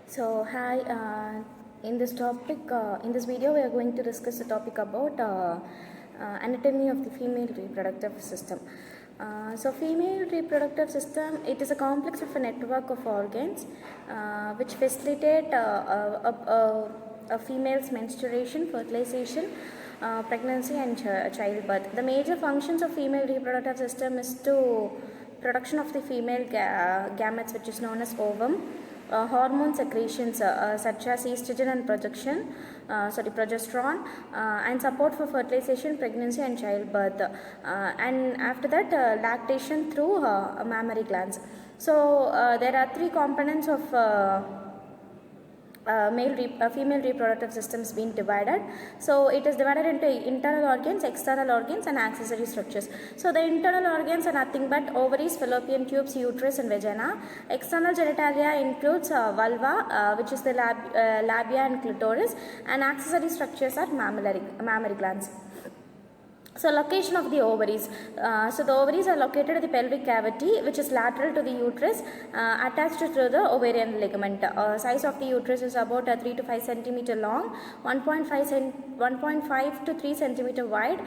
So hi, in this video we are going to discuss the topic about anatomy of the female reproductive system. Female reproductive system, it is a complex of a network of organs which facilitate a female's menstruation, fertilization, pregnancy and childbirth. The major functions of female reproductive system is to production of the female gametes, which is known as ovum, hormone secretions such as estrogen and progesterone, and support for fertilization, pregnancy and childbirth, and after that lactation through mammary glands. So there are three components of female reproductive systems being divided. So it is divided into internal organs, external organs and accessory structures. So the internal organs are nothing but ovaries, fallopian tubes, uterus and vagina. External genitalia includes vulva, which is the labia and clitoris, and accessory structures are mammary glands. So location of the ovaries. So the ovaries are located at the pelvic cavity, which is lateral to the uterus, attached to the ovarian ligament. Size of the uterus is about 3 to 5 centimeter long, 1.5 to 3 centimeter wide,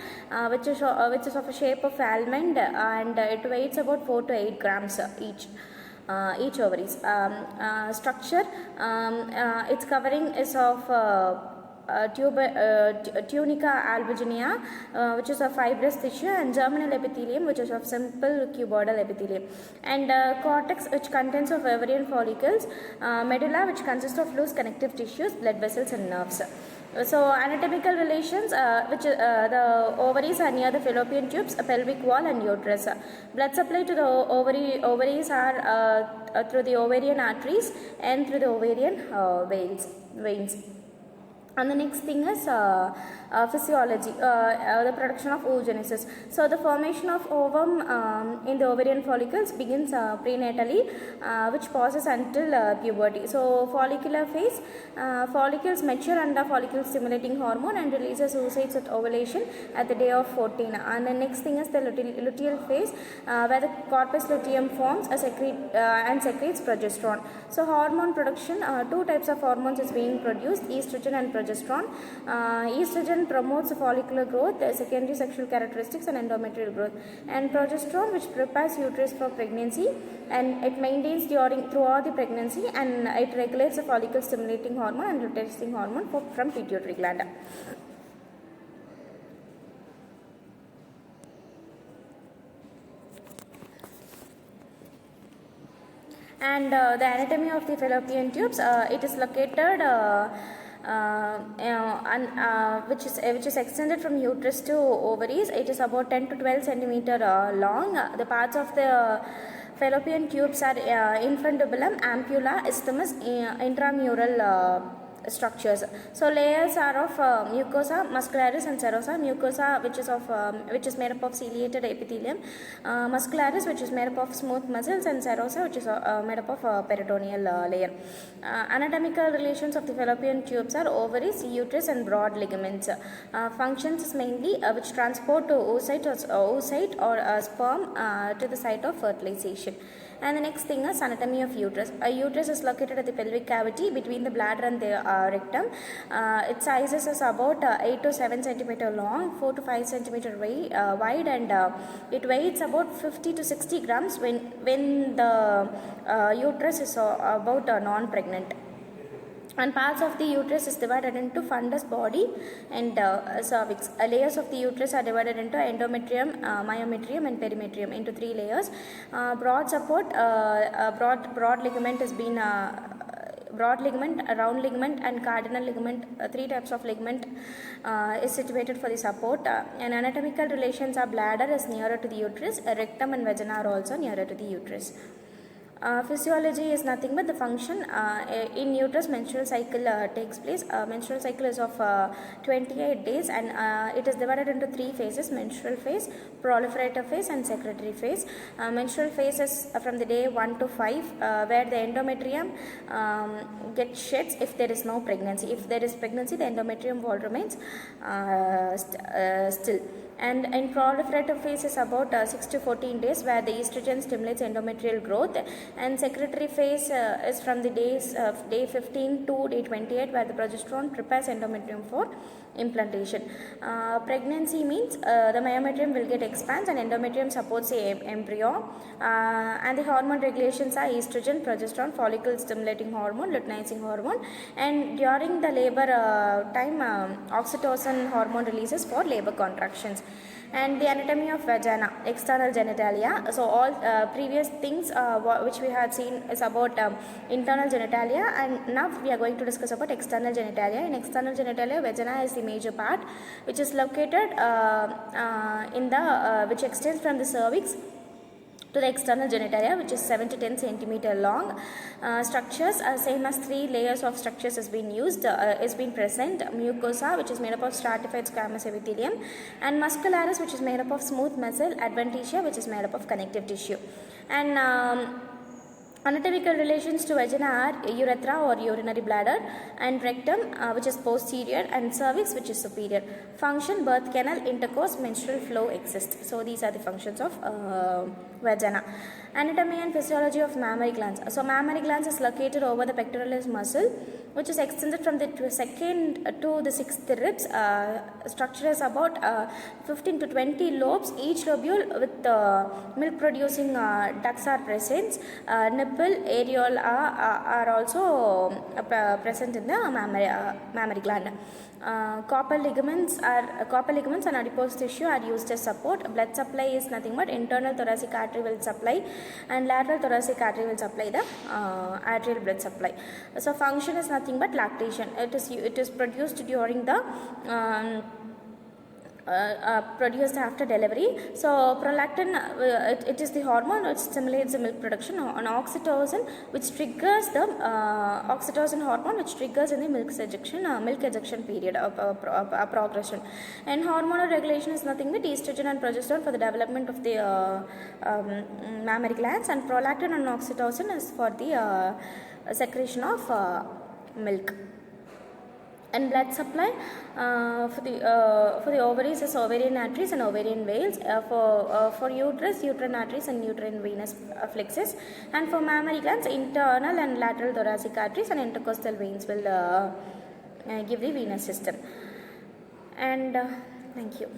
which is of a shape of almond, and it weighs about 4 to 8 grams each ovaries. Structure, its covering is of tunica albuginea, which is a fibrous tissue, and germinal epithelium, which is of simple cuboidal epithelium, and cortex, which contains of ovarian follicles, medulla, which consists of loose connective tissues, blood vessels and nerves. So anatomical relations, the ovaries are near the fallopian tubes, pelvic wall and uterus. Blood supply to the ovaries are through the ovarian arteries and through the ovarian veins. And the next thing is physiology, the production of oogenesis. So the formation of ovum in the ovarian follicles begins prenatally, which pauses until puberty. So follicular phase, follicles mature under follicle stimulating hormone and releases oocytes at ovulation at the day of 14. And the next thing is the luteal phase, where the corpus luteum forms and secretes progesterone. So hormone production, two types of hormones is being produced, estrogen and progesterone. Estrogen promotes follicular growth, secondary sexual characteristics and endometrial growth, and progesterone, which prepares uterus for pregnancy, and it maintains throughout the pregnancy, and it regulates the follicle stimulating hormone and luteinizing hormone from pituitary gland. And the anatomy of the fallopian tubes, it is located which is extended from uterus to ovaries. It is about 10 to 12 centimeter long. The parts of the fallopian tubes are infundibulum, ampulla, isthmus, intramural structures. So layers are of mucosa muscularis and serosa. Mucosa, which is made up of ciliated epithelium, muscularis, which is made up of smooth muscles, and serosa, which is made up of peritoneal layer. Anatomical relations of the fallopian tubes are ovaries, uterus and broad ligaments. Functions is mainly which transport to oocyte or sperm to the site of fertilization. And the next thing is anatomy of uterus. A uterus is located at the pelvic cavity between the bladder and the rectum. Its sizes is about 8 to 7 centimeter long, 4 to 5 centimeter wide, and it weighs about 50 to 60 grams when the uterus is about non-pregnant. And parts of the uterus is divided into fundus, body and cervix. Layers of the uterus are divided into endometrium, myometrium and perimetrium into 3 layers. Broad support, broad ligament has been broad ligament, round ligament and cardinal ligament. 3 types of ligament is situated for the support. And anatomical relations are bladder is nearer to the uterus, rectum and vagina are also nearer to the uterus. Physiology is nothing but the function in uterus. Menstrual cycle takes place. Menstrual cycle is of 28 days, and it is divided into 3 phases: menstrual phase, proliferative phase and secretory phase. Menstrual phase is from the day 1 to 5, where the endometrium gets sheds if there is no pregnancy. If there is pregnancy, the endometrium wall remains still. And in proliferative phase is about 6 to 14 days, where the estrogen stimulates endometrial growth, and secretory phase is from the day 15 to day 28, where the progesterone prepares endometrium for implantation. Pregnancy means the myometrium will get expands and endometrium supports the embryo, and the hormone regulations are estrogen, progesterone, follicle stimulating hormone, luteinizing hormone, and during the labor time oxytocin hormone releases for labor contractions. And the anatomy of vagina, external genitalia. So all previous things which we had seen is about internal genitalia, and now we are going to discuss about external genitalia. In external genitalia, vagina is the major part, which is located in the which extends from the cervix to the external genitalia, which is 7 to 10 centimeter long. Structures same as 3 layers of structures has been used, is been present. Mucosa, which is made up of stratified squamous epithelium, and muscularis, which is made up of smooth muscle, adventitia, which is made up of connective tissue. And anatomical relations to vagina are urethra or urinary bladder, and rectum, which is posterior, and cervix, which is superior. Function: birth canal, intercourse, menstrual flow exist. So these are the functions of vagina. Anatomy and physiology of mammary glands. So mammary glands is located over the pectoralis muscle, which is extended from the second to the sixth ribs. Structure is about 15 to 20 lobes. Each lobule with milk producing ducts are present. Nipple, areola are also present in the mammary gland. Copper ligaments and adipose tissue are used as support. Blood supply is nothing but internal thoracic artery will supply, and lateral thoracic artery will supply the arterial blood supply. So function is nothing but lactation. It is produced during the produced after delivery. So prolactin, it is the hormone which stimulates the milk production, and oxytocin which triggers the oxytocin hormone which triggers in the milk ejection period progression. And hormonal regulation is nothing but estrogen and progesterone for the development of the mammary glands, and prolactin and oxytocin is for the secretion of milk. And blood supply for the ovaries is ovarian arteries and ovarian veins. For uterus, uterine arteries and uterine venous flexus. And for mammary glands, internal and lateral thoracic arteries and intercostal veins will give the venous system. And thank you.